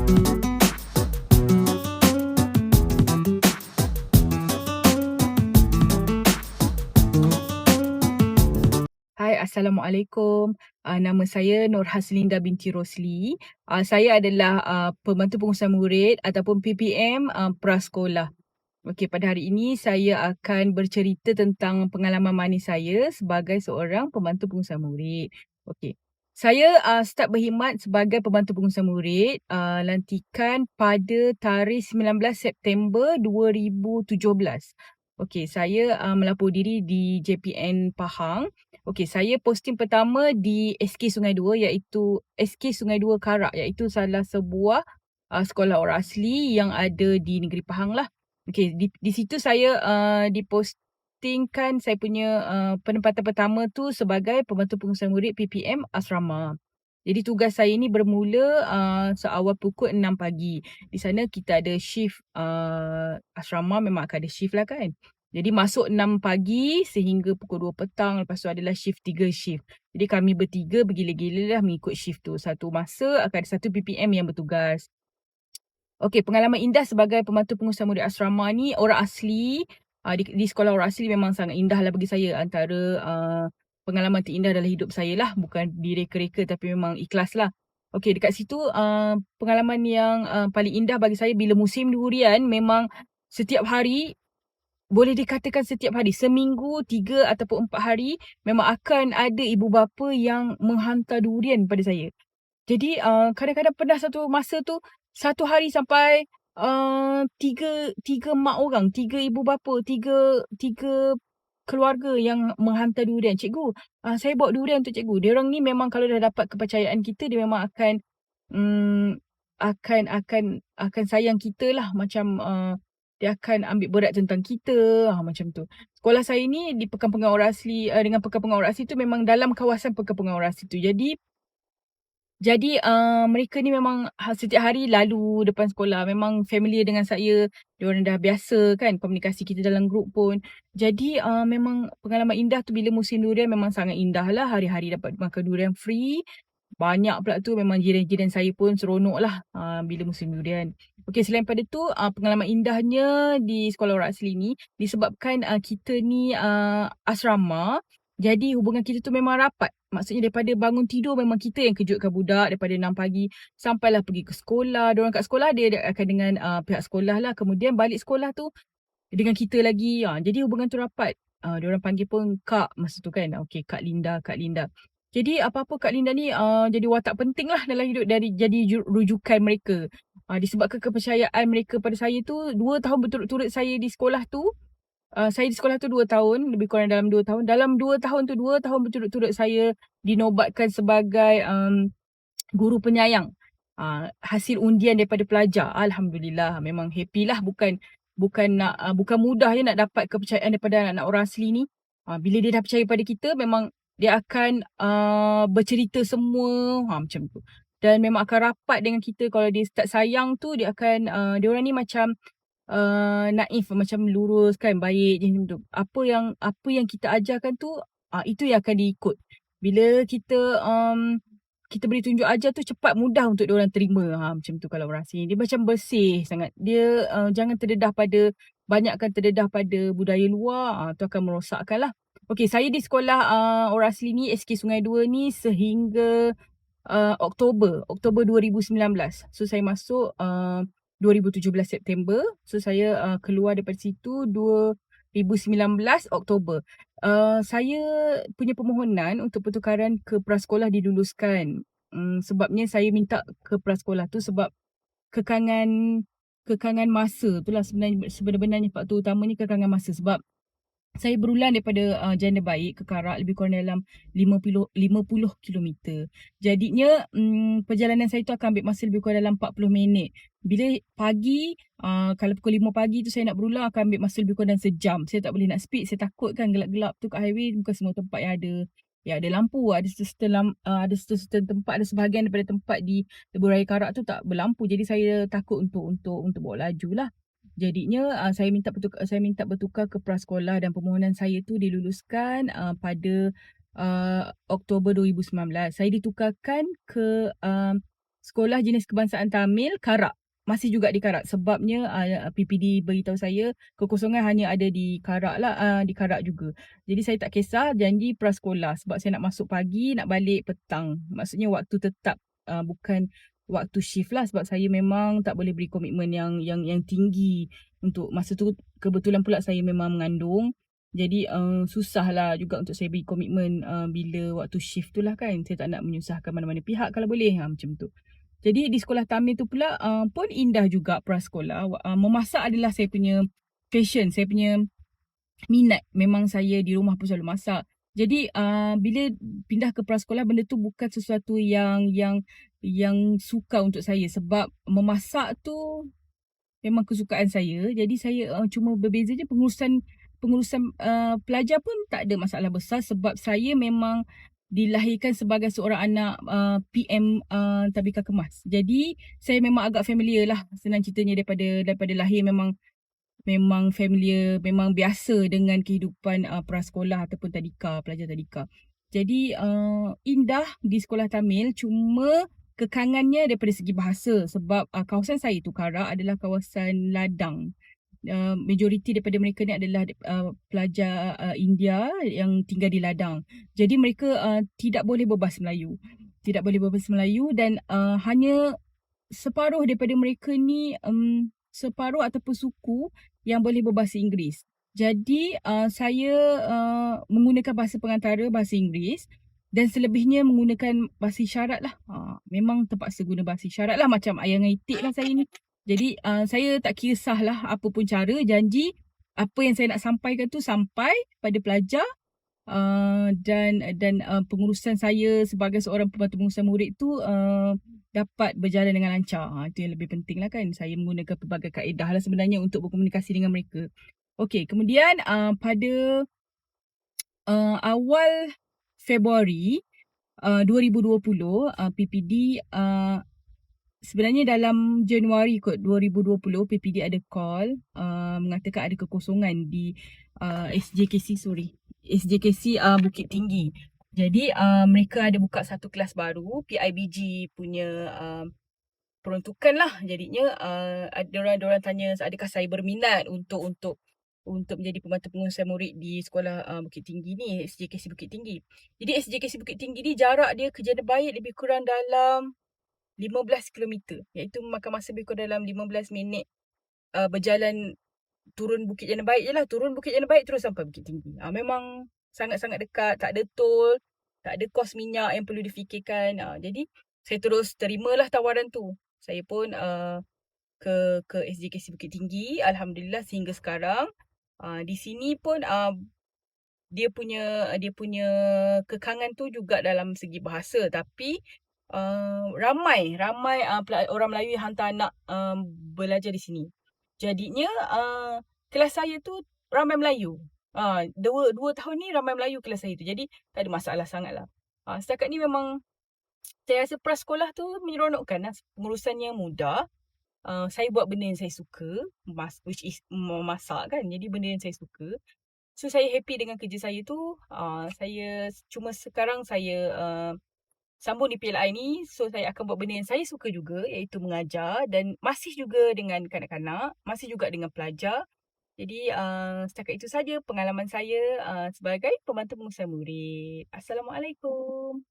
Hai, Assalamualaikum. Nama saya Nur Haslinda binti Rosli. Saya adalah pembantu pengurusan murid ataupun PPM prasekolah. Okey, pada hari ini saya akan bercerita tentang pengalaman manis saya sebagai seorang pembantu pengurusan murid. Okey. Saya start berkhidmat sebagai pembantu pengurusan murid lantikan pada tarikh 19 September 2017. Okey, saya melapor diri di JPN Pahang. Okey, saya posting pertama di SK Sungai Dua iaitu SK Sungai Dua Karak, iaitu salah sebuah sekolah orang asli yang ada di negeri Pahang lah. Okey, di situ saya dipostingkan saya punya penempatan pertama tu sebagai pembantu pengurusan murid PPM asrama. Jadi tugas saya ni bermula seawal pukul 6 pagi. Di sana kita ada shift asrama, memang akan ada shift lah kan. Jadi masuk 6 pagi sehingga pukul 2 petang. Lepas tu adalah shift 3 shift. Jadi kami bertiga bergila-gila lah mengikut shift tu. Satu masa akan ada satu PPM yang bertugas. Okey, pengalaman indah sebagai pembantu pengurusan murid asrama ni, orang asli, di sekolah orang asli memang sangat indah lah bagi saya. Antara pengalaman terindah dalam hidup saya lah. Bukan direka-reka tapi memang ikhlas lah. Okey, dekat situ pengalaman yang paling indah bagi saya bila musim durian, memang setiap hari, boleh dikatakan setiap hari, seminggu 3 ataupun 4 hari, memang akan ada ibu bapa yang menghantar durian pada saya. Jadi kadang-kadang pernah satu masa tu, satu hari sampai tiga mak orang, tiga ibu bapa, tiga tiga keluarga yang menghantar durian. "Cikgu, saya bawa durian untuk cikgu." Diorang ni memang kalau dah dapat kepercayaan kita, dia memang akan mmm, akan sayang kita lah. Macam dia akan ambil berat tentang kita, macam tu. Sekolah saya ni di Perkampungan Orang Asli, dengan Perkampungan Orang Asli tu memang dalam kawasan Perkampungan Orang Asli tu. Jadi mereka ni memang setiap hari lalu depan sekolah. Memang familiar dengan saya. Diorang dah biasa kan komunikasi kita dalam grup pun. Jadi memang pengalaman indah tu bila musim durian memang sangat indah lah. Hari-hari dapat makan durian free. Banyak pula tu, memang jiran-jiran saya pun seronok lah bila musim durian. Okey, selain pada tu pengalaman indahnya di sekolah orang asli ni disebabkan kita ni asrama. Jadi hubungan kita tu memang rapat. Maksudnya daripada bangun tidur memang kita yang kejutkan budak daripada 6 pagi sampailah pergi ke sekolah. Diorang kat sekolah dia akan dengan pihak sekolah lah. Kemudian balik sekolah tu dengan kita lagi. Jadi hubungan tu rapat. Diorang panggil pun Kak masa tu kan. Okey, Kak Linda, Kak Linda. Jadi apa-apa Kak Linda ni jadi watak penting lah dalam hidup, dari jadi rujukan mereka. Disebabkan kepercayaan mereka pada saya tu, 2 tahun berturut-turut saya di sekolah tu. Saya di sekolah tu 2 tahun, lebih kurang dalam 2 tahun. Dalam 2 tahun tu, 2 tahun berturut-turut saya dinobatkan sebagai guru penyayang. Hasil undian daripada pelajar. Alhamdulillah, memang happy lah. Bukan mudah ya nak dapat kepercayaan daripada anak-anak orang asli ni. Bila dia dah percaya pada kita, memang dia akan bercerita semua, macam tu. Dan memang akan rapat dengan kita. Kalau dia start sayang tu, dia akan, diorang ni macam naif, macam lurus kan, baik je macam tu. Apa yang kita ajarkan tu, itu yang akan diikut. Bila kita beri tunjuk ajar tu, cepat mudah untuk diorang terima. Macam tu kalau orang asing. Dia macam bersih sangat. Dia jangan banyakkan terdedah pada budaya luar, tu akan merosakkan lah. Okey, saya di sekolah orang asli ni, SK Sungai Dua ni, sehingga Oktober 2019. So saya masuk 2017 September. So saya keluar daripada situ 2019 Oktober. Saya punya permohonan untuk pertukaran ke prasekolah diluluskan. Sebabnya saya minta ke prasekolah tu sebab kekangan kekangan masa tu lah sebenarnya faktor utamanya, kekangan masa. Sebab saya berulang daripada Janda Baik ke Karak lebih kurang dalam 50 kilometer. Jadinya perjalanan saya tu akan ambil masa lebih kurang dalam 40 minit. Bila pagi, kalau pukul 5 pagi tu saya nak berulang, akan ambil masa lebih kurang dalam sejam. Saya tak boleh nak speed, saya takut kan gelap-gelap tu kat highway. Bukan semua tempat yang ada lampu. Ada certain tempat, ada sebahagian daripada tempat di Lebuh Raya Karak tu tak berlampu. Jadi saya takut untuk bawa laju lah. Jadinya saya minta bertukar ke prasekolah dan permohonan saya tu diluluskan pada Oktober 2019. Saya ditukarkan ke sekolah jenis kebangsaan Tamil, Karak. Masih juga di Karak. Sebabnya PPD beritahu saya kekosongan hanya ada di Karak lah, di Karak juga. Jadi saya tak kisah, janji prasekolah sebab saya nak masuk pagi, nak balik petang. Maksudnya waktu tetap, bukan waktu shift lah, sebab saya memang tak boleh beri komitmen yang tinggi untuk masa tu. Kebetulan pula saya memang mengandung. Jadi susah lah juga untuk saya beri komitmen bila waktu shift tu lah kan. Saya tak nak menyusahkan mana-mana pihak kalau boleh. Macam tu. Jadi di sekolah Tamil tu pula pun indah juga prasekolah. Memasak adalah saya punya passion, saya punya minat. Memang saya di rumah pun selalu masak. Jadi bila pindah ke prasekolah, benda tu bukan sesuatu yang suka untuk saya sebab memasak tu memang kesukaan saya. Jadi saya cuma berbeza je pengurusan pelajar pun tak ada masalah besar sebab saya memang dilahirkan sebagai seorang anak PM Tabika Kemas. Jadi saya memang agak familiar lah, senang ceritanya, daripada lahir memang familiar, memang biasa dengan kehidupan prasekolah ataupun tadika, pelajar tadika. Jadi indah di sekolah Tamil, cuma kekangannya daripada segi bahasa sebab kawasan saya tu Karak adalah kawasan ladang. Majoriti daripada mereka ni adalah pelajar India yang tinggal di ladang. Jadi mereka tidak boleh berbahasa Melayu. Tidak boleh berbahasa Melayu dan hanya separuh daripada mereka ni, separuh ataupun suku yang boleh berbahasa Inggeris. Jadi saya menggunakan bahasa pengantara, bahasa Inggeris, dan selebihnya menggunakan bahasa isyarat lah. Memang terpaksa guna bahasa isyarat lah, macam ayah dengan itik lah saya ni. Jadi saya tak kisah lah apa pun cara, janji apa yang saya nak sampaikan tu sampai pada pelajar. Dan pengurusan saya sebagai seorang pembantu pengurusan murid tu dapat berjalan dengan lancar. Itu yang lebih penting lah kan. Saya menggunakan pelbagai kaedah lah sebenarnya untuk berkomunikasi dengan mereka. Okey, kemudian pada awal Februari 2020, PPD sebenarnya dalam Januari kot 2020, PPD ada call mengatakan ada kekosongan di SJKC Bukit Tinggi. Jadi mereka ada buka satu kelas baru, PIBG punya peruntukan lah. Jadinya diorang tanya adakah saya berminat untuk menjadi pembantu pengurusan murid di sekolah Bukit Tinggi ni, SJKC Bukit Tinggi. Jadi SJKC Bukit Tinggi ni jarak dia ke Jana Baik lebih kurang dalam 15 km, iaitu memakan masa lebih kurang dalam 15 minit berjalan turun Bukit Jana Baik je lah. Turun Bukit Jana Baik terus sampai Bukit Tinggi. Memang sangat-sangat dekat, tak ada tol, tak ada kos minyak yang perlu difikirkan. Jadi saya terus terimalah tawaran tu. Saya pun ke SJKC Bukit Tinggi. Alhamdulillah sehingga sekarang. Di sini pun dia punya kekangan tu juga dalam segi bahasa, tapi ramai orang Melayu yang hantar anak belajar di sini. Jadinya kelas saya tu ramai Melayu. Dua tahun ni ramai Melayu kelas saya tu. Jadi tak ada masalah sangat lah. Setakat ni memang saya rasa prasekolah tu menyeronokkan lah. Pengurusannya mudah. Saya buat benda yang saya suka, which is memasak kan. Jadi benda yang saya suka. So saya happy dengan kerja saya tu. Saya cuma sekarang saya sambung di PLI ni. So saya akan buat benda yang saya suka juga, iaitu mengajar, dan masih juga dengan kanak-kanak, masih juga dengan pelajar. Jadi setakat itu saja pengalaman saya sebagai pembantu pengurusan murid. Assalamualaikum.